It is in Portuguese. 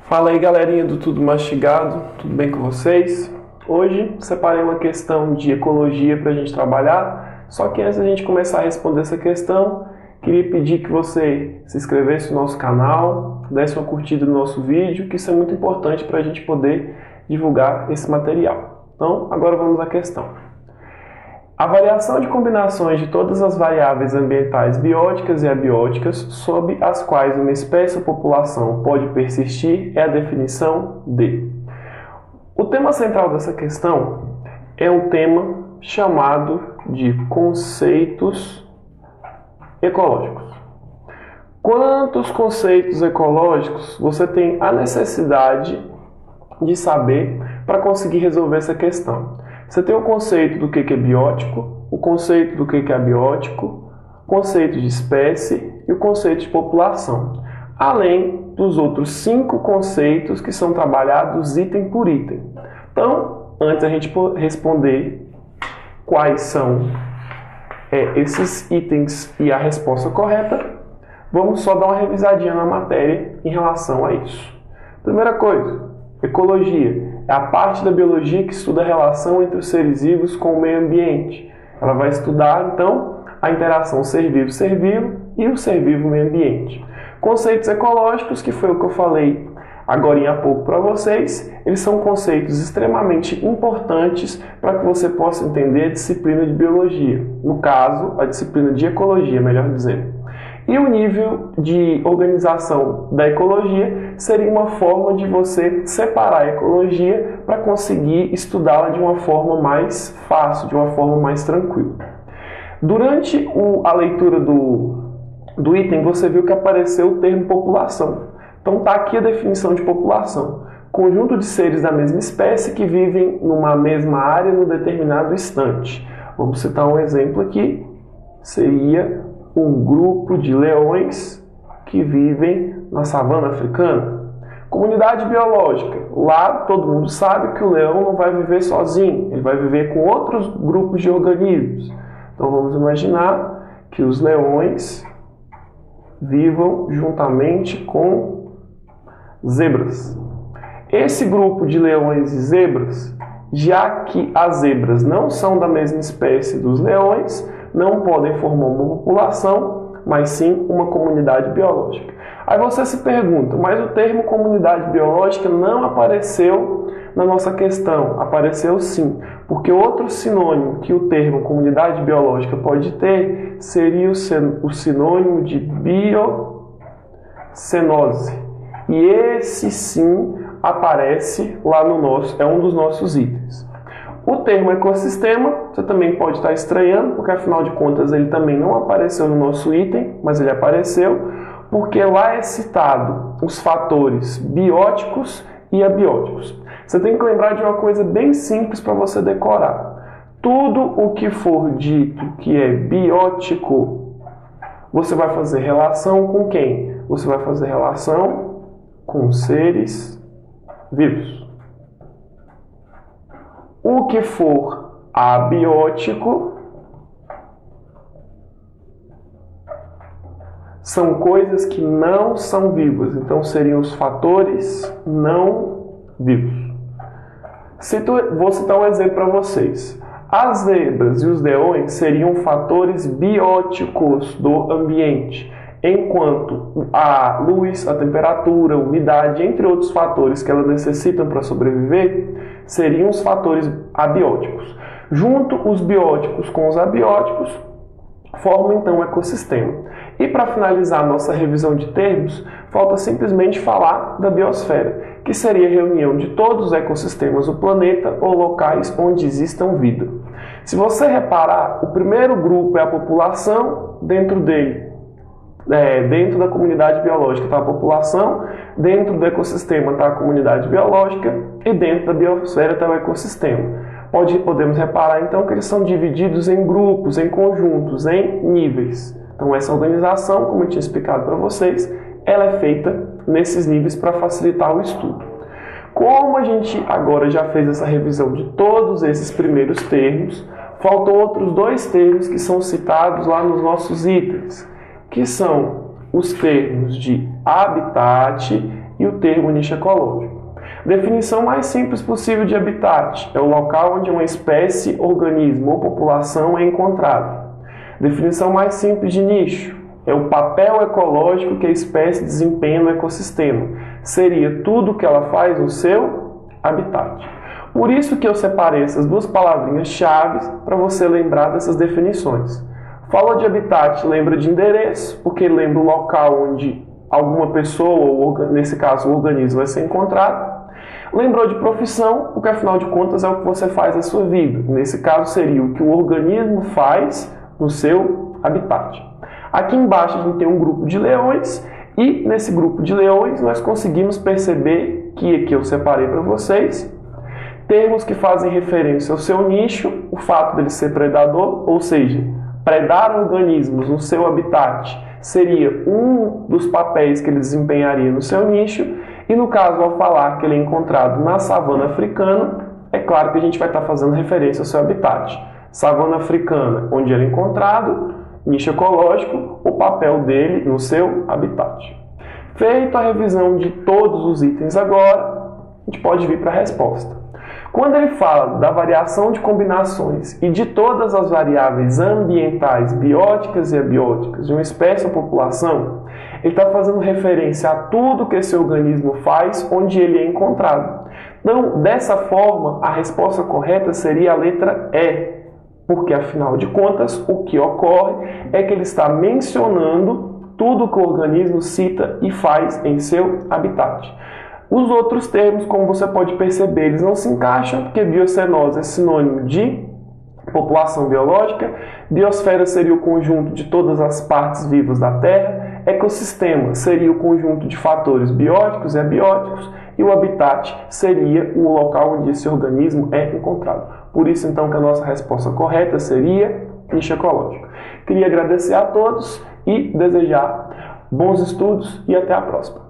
Fala aí, galerinha do Tudo Mastigado, tudo bem com vocês? Hoje separei uma questão de ecologia para a gente trabalhar, só que antes da gente começar a responder essa questão, queria pedir que você se inscrevesse no nosso canal, desse uma curtida no nosso vídeo, que isso é muito importante para a gente poder divulgar esse material. Então, agora vamos à questão. A variação de combinações de todas as variáveis ambientais bióticas e abióticas sob as quais uma espécie ou população pode persistir é a definição de. O tema central dessa questão é um tema chamado de conceitos ecológicos. Quantos conceitos ecológicos você tem a necessidade de saber para conseguir resolver essa questão? Você tem o conceito do que é biótico, o conceito do que é abiótico, o conceito de espécie e o conceito de população, além dos outros 5 conceitos que são trabalhados item por item. Então, antes da gente responder quais são esses itens e a resposta correta, vamos só dar uma revisadinha na matéria em relação a isso. Primeira coisa, ecologia é a parte da biologia que estuda a relação entre os seres vivos com o meio ambiente. Ela vai estudar, então, a interação ser vivo-ser vivo e o ser vivo-meio ambiente. Conceitos ecológicos, que foi o que eu falei agora há pouco para vocês, eles são conceitos extremamente importantes para que você possa entender a disciplina de biologia. No caso, a disciplina de ecologia, melhor dizendo. E o nível de organização da ecologia seria uma forma de você separar a ecologia para conseguir estudá-la de uma forma mais fácil, de uma forma mais tranquila. Durante a leitura do item, você viu que apareceu o termo população. Então está aqui a definição de população. Conjunto de seres da mesma espécie que vivem numa mesma área no determinado instante. Vamos citar um exemplo aqui, seria um grupo de leões que vivem na savana africana. Comunidade biológica. Lá todo mundo sabe que o leão não vai viver sozinho, ele vai viver com outros grupos de organismos. Então vamos imaginar que os leões vivam juntamente com zebras. Esse grupo de leões e zebras, já que as zebras não são da mesma espécie dos leões, não podem formar uma população, mas sim uma comunidade biológica. Aí você se pergunta, mas o termo comunidade biológica não apareceu na nossa questão. Apareceu sim, porque outro sinônimo que o termo comunidade biológica pode ter seria o sinônimo de biocenose. E esse sim aparece lá no nosso, é um dos nossos itens. O termo ecossistema, você também pode estar estranhando, porque afinal de contas ele também não apareceu no nosso item, mas ele apareceu porque lá é citado os fatores bióticos e abióticos. Você tem que lembrar de uma coisa bem simples para você decorar. Tudo o que for dito que é biótico, você vai fazer relação com quem? Você vai fazer relação com seres vivos. O que for abiótico são coisas que não são vivas, então seriam os fatores não vivos. Vou citar um exemplo para vocês. As zebras e os leões seriam fatores bióticos do ambiente, enquanto a luz, a temperatura, a umidade, entre outros fatores que elas necessitam para sobreviver, seriam os fatores abióticos. Junto os bióticos com os abióticos, formam então um ecossistema. E para finalizar a nossa revisão de termos, falta simplesmente falar da biosfera, que seria a reunião de todos os ecossistemas do planeta ou locais onde existam vida. Se você reparar, o primeiro grupo é a população, dentro dele, dentro da comunidade biológica está a população, dentro do ecossistema está a comunidade biológica e dentro da biosfera está o ecossistema. Podemos reparar então que eles são divididos em grupos, em conjuntos, em níveis. Então essa organização, como eu tinha explicado para vocês, ela é feita nesses níveis para facilitar o estudo. Como a gente agora já fez essa revisão de todos esses primeiros termos, faltam outros 2 termos que são citados lá nos nossos itens, que são os termos de habitat e o termo nicho ecológico. Definição mais simples possível de habitat é o local onde uma espécie, organismo ou população é encontrada. Definição mais simples de nicho é o papel ecológico que a espécie desempenha no ecossistema. Seria tudo o que ela faz no seu habitat. Por isso que eu separei essas duas palavrinhas-chave para você lembrar dessas definições. Falou de habitat, lembra de endereço, porque lembra o local onde alguma pessoa, ou nesse caso o organismo, vai ser encontrado. Lembrou de profissão, porque afinal de contas é o que você faz na sua vida. Nesse caso seria o que o organismo faz no seu habitat. Aqui embaixo a gente tem um grupo de leões e nesse grupo de leões nós conseguimos perceber que aqui eu separei para vocês termos que fazem referência ao seu nicho, o fato dele ser predador, ou seja, predar organismos no seu habitat seria um dos papéis que ele desempenharia no seu nicho. E no caso, ao falar que ele é encontrado na savana africana, é claro que a gente vai estar fazendo referência ao seu habitat. Savana africana, onde ele é encontrado, nicho ecológico, o papel dele no seu habitat. Feita a revisão de todos os itens agora, a gente pode vir para a resposta. Quando ele fala da variação de combinações e de todas as variáveis ambientais, bióticas e abióticas de uma espécie ou população, ele está fazendo referência a tudo que esse organismo faz onde ele é encontrado. Então, dessa forma, a resposta correta seria a letra E, porque, afinal de contas, o que ocorre é que ele está mencionando tudo que o organismo cita e faz em seu habitat. Os outros termos, como você pode perceber, eles não se encaixam, porque biocenose é sinônimo de população biológica, biosfera seria o conjunto de todas as partes vivas da Terra, ecossistema seria o conjunto de fatores bióticos e abióticos, e o habitat seria o local onde esse organismo é encontrado. Por isso, então, que a nossa resposta correta seria nicho ecológico. Queria agradecer a todos e desejar bons estudos e até a próxima.